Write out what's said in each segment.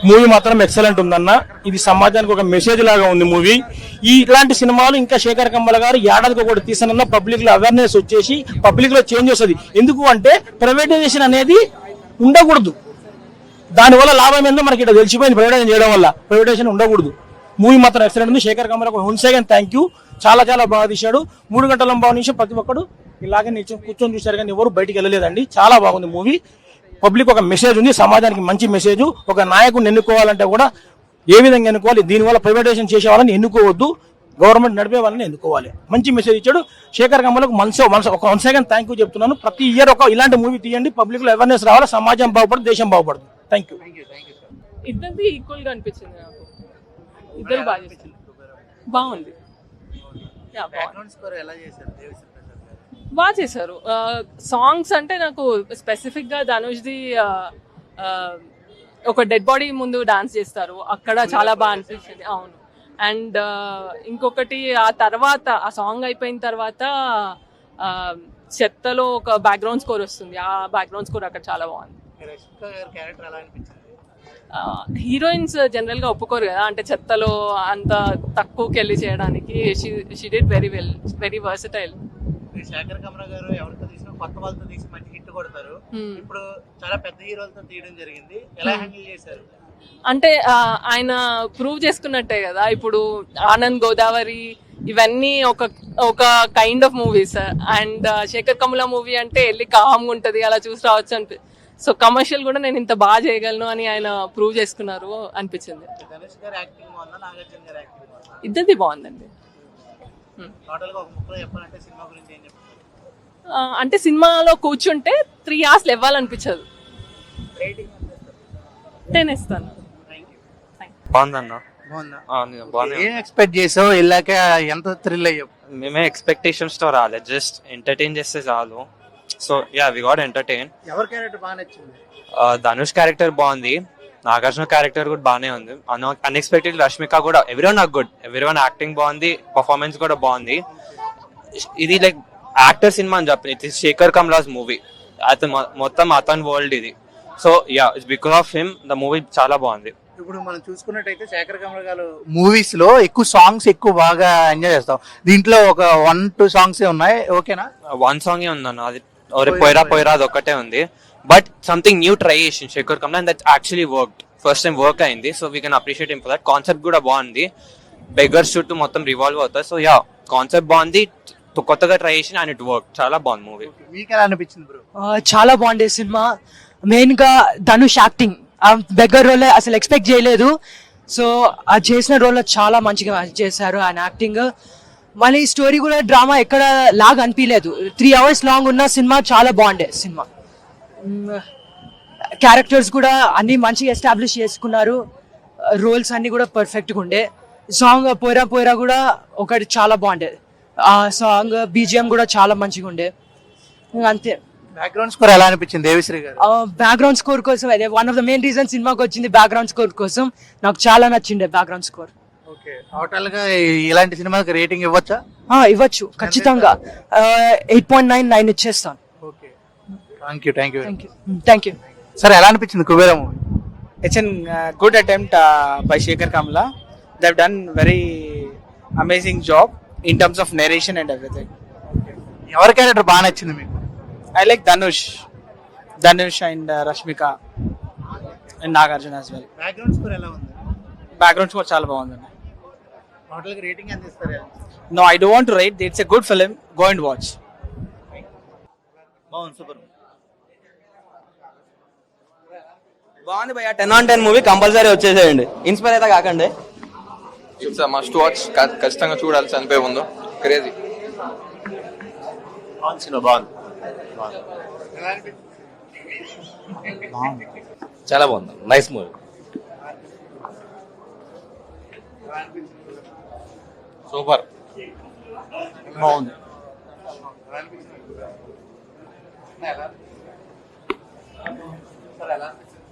Movie మాత్రం excellent ఉందన్న. ఇది సమాజానికి ఒక మెసేజ్ లాగా ఉంది మూవీ. ఇలాంటి సినిమాలు ఇంకా శేఖర్ కమ్ముల గారు ఏడాదికి ఒకటి తీసిన పబ్లిక్ లో అవేర్నెస్ వచ్చేసి పబ్లిక్ లో చేంజ్ వస్తుంది. ఎందుకు అంటే ప్రైవేటైజేషన్ అనేది ఉండకూడదు. దానివల్ల లాభం ఏందో మనకి ఇక్కడ తెలిసిపోయింది. ప్రైవేటైజేషన్ చేయడం వల్ల ప్రైవేటైజేషన్ ఉండకూడదు. మూవీ మాత్రం ఎక్సలెంట్ ఉంది. శేఖర్ కమ్ములకు వన్స్ అగైన్ థ్యాంక్ యూ. చాలా చాలా బాగా తీశాడు. 3 గంటల 40 నిమిషం ప్రతి ఒక్కడు ఇలాగే కూర్చొని చూశారు కానీ ఎవరు బయటికి వెళ్ళలేదండి. చాలా బాగుంది మూవీ. పబ్లిక్ ఒక మెసేజ్ ఉంది, సమాజానికి మంచి మెసేజ్. ఒక నాయకుడిని ఎన్నుకోవాలంటే కూడా ఏ విధంగా ఎన్నుకోవాలి, దీనివల్ల ప్రైవేటైజేషన్ చేసే వాళ్ళని ఎన్నుకోవద్దు, గవర్నమెంట్ నడిపే వాళ్ళని ఎన్నుకోవాలి. మంచి మెసేజ్ ఇచ్చాడు శేఖర్ కమ్ములకు. వన్స్ అగైన్ థ్యాంక్ యూ చెప్తున్నాను. ప్రతి ఇయర్ ఇలాంటి మూవీ తీయండి, పబ్లిక్ లో అవేర్నెస్ రావాలి, సమాజం బాగుపడుతుంది, దేశం బాగుపడుతుంది. Thank you. ఇద్దరిది ఈక్వల్ గా అనిపించింది నాకు. ఇద్దరు బాగుంది. బాగా చేశారు. సాంగ్స్ అంటే నాకు స్పెసిఫిక్ గా ధనుష్ది ఒక డెడ్ బాడీ ముందు డాన్స్ చేస్తారు, అక్కడ చాలా బాగా అనిపించింది. అవును. అండ్ ఇంకొకటి ఆ తర్వాత ఆ సాంగ్ అయిపోయిన తర్వాత చెత్తలో ఒక బ్యాక్గ్రౌండ్ స్కోర్ వస్తుంది, ఆ బ్యాక్గ్రౌండ్ స్కోర్ అక్కడ చాలా బాగుంది. హీరోయిన్స్ జనరల్ గా ఒప్పుకోరు కదా, అంటే చెత్తలో అంత తక్కువకి వెళ్ళి చేయడానికి. She did very well, very versatile. Shekhar Kammula garu ఎవరితో తీసినా కొత్త వాళ్ళతో తీసి మంచి హిట్ కొడతారు. ఇప్పుడు చాలా పెద్ద హీరోలతో తీయడం జరిగింది. ఎలా హ్యాండిల్ చేశారు? అంటే ఆయన ప్రూవ్ చేసుకున్నట్టే కదా. ఇప్పుడు ఆనంద్, గోదావరి ఇవన్నీ ఒక kind of movies. And Shekhar Kammula movie అంటే వెళ్ళి కామ్గా ఉంటది, అలా చూసి రావచ్చు అనిపి. సో కమర్షియల్ కూడా నేను ఇంత బాగా చేయగలను అని ఆయన ప్రూవ్ చేసుకున్నారు అనిపించింది. ఇద్దరిది బాగుందండి. అంటే సినిమాలో కూర్చుంటే 3 hours ఇవ్వాలనిపించదు. 10 ఇస్తాను. ఏం ఎక్స్పెక్ట్ చేసావు? వెళ్ళాక ఎంత థ్రిల్ అయ్యావు? మేమే ఎక్స్పెక్టేషన్స్ తో రాలేదు, జస్ట్ ఎంటర్టైన్ చేస్తే చాలు. So yeah, we got entertain. ఎవరి క్యారెక్టర్ బాగా నచ్చింది? ధనుష్ క్యారెక్టర్ బాగుంది, నాగార్జున క్యారెక్టర్ కూడా బాగానే ఉంది. అన్ఎక్స్పెక్టెడ్ రష్మిక కూడా. Everyone are good, everyone acting బాగుంది, పర్ఫార్మెన్స్ కూడా బాగుంది. ఇది లైక్ యాక్టర్ సినిమా అని చెప్పి, ఇది శేఖర్ కమ్లాస్ మూవీ, అతను మొత్తం అతని వరల్డ్ ఇది. So yeah, it's because of him the movie చాలా బాగుంది. ఇప్పుడు మనం చూసుకున్నట్టయితే శేఖర్ కమ్ముల గారు మూవీస్ లో ఎక్కువ సాంగ్స్ ఎక్కువ బాగా ఎంజాయ్ చేస్తాం. దీంట్లో ఒక 1-2 సాంగ్స్ ఉన్నాయి, ఓకేనా? 1 సాంగ్ ఉందన్న, అది పోయిరా పోయిరా అది ఒక్కటే ఉంది. బట్ సంథింగ్ న్యూ ట్రై చేసింది Sekhar Kammula, and that actually worked. First time work అయింది. So we can appreciate him for that. Concept కూడా బాగుంది, బెగర్స్ చుట్టూ మొత్తం రివాల్వ్ అవుతాయి. సో యా, కాన్సెప్ట్ బాగుంది, కొత్తగా ట్రై చేసి అండ్ ఇట్ వర్క్. చాలా బాగుంది మూవీ. మీకు ఎలా అనిపించింది బ్రో? చాలా బాగుండే సినిమా. మెయిన్ గా ధనుష్ యాక్టింగ్, బెగ్గర్ రోల్ అసలు ఎక్స్పెక్ట్ చేయలేదు. సో ఆ చేసిన రోల్ చాలా మంచిగా చేశారు ఆయన యాక్టింగ్. మళ్ళీ స్టోరీ కూడా డ్రామా ఎక్కడ లాగా అనిపించలేదు. 3 hours లాంగ్ ఉన్న సినిమా చాలా బాగుండే సినిమా. క్యారెక్టర్స్ కూడా అన్ని మంచిగా ఎస్టాబ్లిష్ చేసుకున్నారు, రోల్స్ అన్ని కూడా పర్ఫెక్ట్గా ఉండే. సాంగ్ పోయిరా పోయిరా కూడా ఒకటి చాలా బాగుండే. ఆ సాంగ్ బీజిఎం కూడా చాలా మంచిగా ఉండే. అంతే. బ్యాక్గ్రౌండ్ స్కోర్ ఎలా అనిపించింది దేవిశ్రీ గారు? బ్యాక్గ్రౌండ్ స్కోర్ కోసం అదే one of the main reason సినిమాకి వచ్చింది, బ్యాక్గ్రౌండ్ స్కోర్ కోసం. నాకు చాలా నచ్చిండే బ్యాక్గ్రౌండ్ స్కోర్. టోటల్ గా ఇలాంటి సినిమాకి రేటింగ్ ఇవ్వచ్చా? ఇవ్వచ్చు ఖచ్చితంగా. 8.99 ఇచ్చేస్తాను. Thank you. సరే, ఎలా అనిపించింది Kubera movie? It's a good attempt by Shekhar Kamla. They've done very amazing job in terms of narration and everything. ఎవరి క్యారెక్టర్ బాగా నచ్చింది మీకు? I like Dhanush and Rashmika and Nagarjuna as well. Background score ఎలా ఉంది? Background score చాలా బాగుందండి. Total గా rating ఎంత ఇస్తారు? No, I don't want to rate. It's a good film. Go and watch. బాగుంది, సూపర్. బాగుంది భయ్యా. 10 on 10 మూవీ కంపల్సరీ వచ్చేసేయండి, ఇన్స్పైర్ అయితే కాకండి. ఇట్స్ మస్ట్ వాచ్, ఖచ్చితంగా చూడాలి. చనిపోయే ముందు క్రేజీ. చాలా బాగుంది, నైస్ మూవీ. సూపర్, బాగుంది. ఎలా అనిపించింది?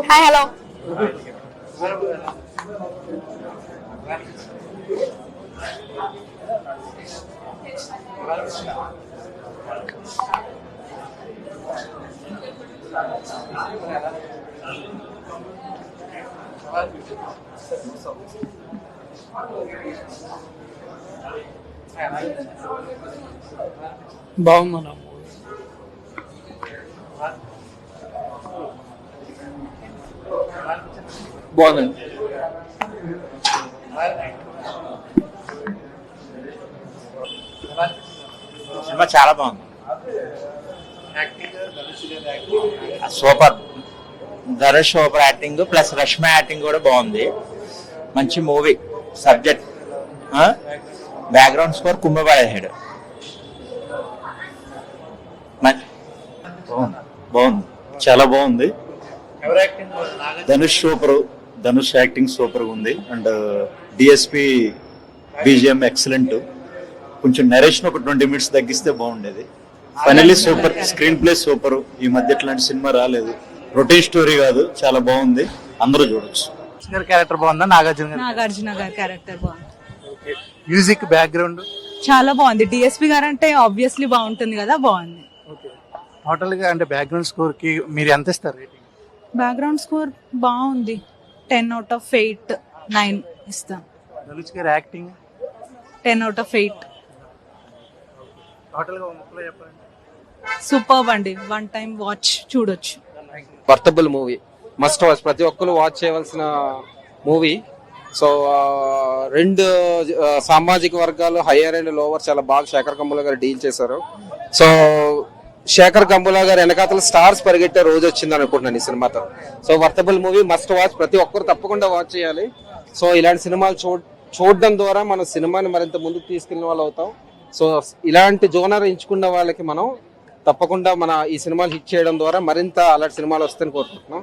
హాయ్ హలో బాగుంది. బాగుందండి. సినిమా చాలా బాగుంది, super. Dhanush super acting plus Rashmika acting కూడా బాగుంది. మంచి మూవీ, సబ్జెక్ట్, బ్యాక్గ్రౌండ్ స్కోర్ కుంభపడేసాడు. బాగుంది, చాలా బాగుంది. Dhanush super, Dhanush acting super ఉంది. And D S P B G M excellent. కొంచెం నరేషన్ ఒక 20 minutes తగ్గిస్తే బాగుండేది. Finally super, screen play super. ఈ మధ్య ఇట్లాంటి సినిమా రాలేదు. రొటీన్ స్టోరీ కాదు, చాలా బాగుంది, అందరూ చూడొచ్చు. క్యారెక్టర్ బాగుందా? నాగార్జున గారి క్యారెక్టర్ బాగుంది. మ్యూజిక్ బ్యాక్గ్రౌండ్ చాలా బాగుంది. డిఎస్పి గారు అంటే ఆబ్వియస్లీ బాగుంటుంది కదా, బాగుంది. టోటల్ గా అంటే బ్యాక్గ్రౌండ్ స్కోర్ కి మీరు ఎంత ఇస్తారు రేటింగ్? బ్యాక్గ్రౌండ్ స్కోర్ బాగుంది. 10 out of 8, 9 ఇస్తాం. ధనుష్ గారి యాక్టింగ్ 10 out of 8. టోటల్ గా ముక్కలో చెప్పండి. సూపర్బ్ అండి, 1 time వాచ్ చూడొచ్చు. వర్తబుల్ మూవీ, మస్ట్ వాచ్, ప్రతి ఒక్కరు వాచ్ చేయవలసిన మూవీ. సో రెండు సామాజిక వర్గాలు, హయ్యర్ అండ్ లోవర్, చాలా బాగా శేఖర్ కమ్ముల గారు డీల్ చేశారు. సో శేఖర్ కమ్ముల గారు వెనకాతల స్టార్స్ పరిగెట్టే రోజు వచ్చింది అనుకుంటున్నాను ఈ సినిమాతో. So worthable movie, must watch, ప్రతి ఒక్కరు తప్పకుండా వాచ్ చేయాలి. సో ఇలాంటి సినిమాలు చూడడం ద్వారా మన సినిమాని మరింత ముందుకు తీసుకెళ్ళిన వాళ్ళు అవుతాం. సో ఇలాంటి జోనర్ ఎంచుకున్న వాళ్ళకి మనం తప్పకుండా మన ఈ సినిమాలు హిట్ చేయడం ద్వారా మరింత అలాంటి సినిమాలు వస్తాయని కోరుకుంటున్నాం.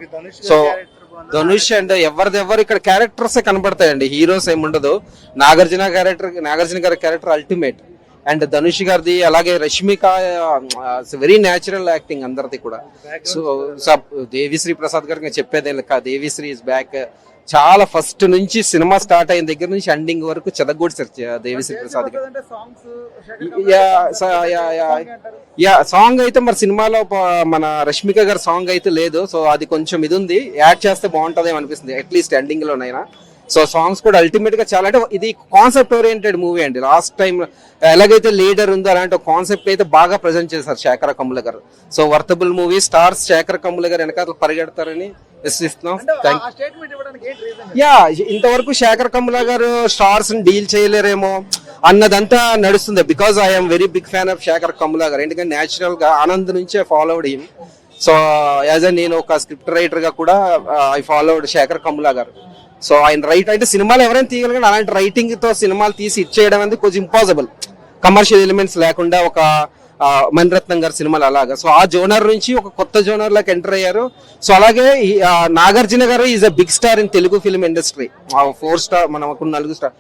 సో ధనుష్ అండ్ ఎవరిదెవరు ఇక్కడ క్యారెక్టర్స్ కనబడతాయండి, హీరోస్ ఏముండదు. నాగార్జున గారి క్యారెక్టర్ అల్టిమేట్. అండ్ ధనుష్ గారిది, అలాగే రష్మిక, వెరీ న్యాచురల్ యాక్టింగ్ అందరిది కూడా. సో దేవిశ్రీ ప్రసాద్ గారికి నేను చెప్పేది దేవిశ్రీ ఇస్ బ్యాక్. చాలా ఫస్ట్ నుంచి సినిమా స్టార్ట్ అయిన దగ్గర నుంచి ఎండింగ్ వరకు చెదగొడిసారు దేవిశ్రీ ప్రసాద్ గారు. సాంగ్ అయితే మరి సినిమాలో మన రష్మిక గారి సాంగ్ అయితే లేదు. సో అది కొంచెం ఇది ఉంది, యాడ్ చేస్తే బాగుంటదేమో అనిపిస్తుంది అట్లీస్ట్ ఎండింగ్ లోనైనా. సో సాంగ్స్ కూడా అల్టిమేట్ గా చాలా, అంటే ఇది కాన్సెప్ట్ ఓరియంటెడ్ మూవీ అండి. లాస్ట్ టైం ఎలాగైతే లీడర్ ఉందో అలాంటి కాన్సెప్ట్ అయితే బాగా ప్రజెంట్ చేశారు Shekhar Kammula garu. So worthable movie, stars Shekhar Kammula garu వెనకాల పరిగెడతారని విశ్వసిస్తున్నాం. ఇంతవరకు శేఖర్ కమ్ముల గారు స్టార్స్ డీల్ చేయలేరేమో అన్నదంతా నడుస్తుంది. Because I'm very big fan of Shekhar Kammula garu. ఎందుకంటే న్యాచురల్ గా ఆనంద్ నుంచే ఫాలోడ్ హిమ్. సో యాజ్ నేను ఒక స్క్రిప్ట్ రైటర్ గా కూడా I followed Shekhar Kammula garu. So ఆయన రైట్ అంటే సినిమాలు ఎవరైనా తీయగలరు, అలాంటి రైటింగ్ తో సినిమాలు తీసి ఇచ్చేయడం అనేది కొంచెం ఇంపాసిబుల్, కమర్షియల్ ఎలిమెంట్స్ లేకుండా. ఒక మణిరత్నం గారి సినిమాలు అలాగా. సో ఆ జోనర్ నుంచి ఒక కొత్త జోనర్ లోకి ఎంటర్ అయ్యారు. సో అలాగే Nagarjuna garu is a big star in Telugu film industry. 4 star, మనకు 4 స్టార్.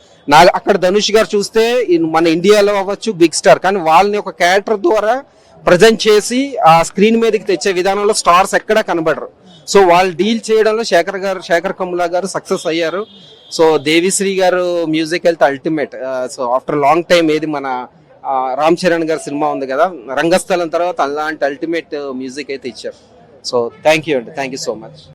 అక్కడ ధనుష్ గారు చూస్తే మన ఇండియాలో అవ్వచ్చు బిగ్ స్టార్, కానీ వాళ్ళని ఒక క్యారెక్టర్ ద్వారా ప్రజెంట్ చేసి ఆ స్క్రీన్ మీదకి తెచ్చే విధానంలో స్టార్స్ ఎక్కడా కనబడరు. సో వాళ్ళు డీల్ చేయడంలో శేఖర్ కమ్ముల గారు సక్సెస్ అయ్యారు. సో దేవిశ్రీ గారు మ్యూజిక్ వెళ్తే ultimate. So after long time ఏది మన రామ్ చరణ్ గారి సినిమా ఉంది కదా రంగస్థలం తర్వాత, అలాంటి అల్టిమేట్ మ్యూజిక్ అయితే ఇచ్చారు. సో థ్యాంక్ యూ అండి, థ్యాంక్ యూ సో మచ్.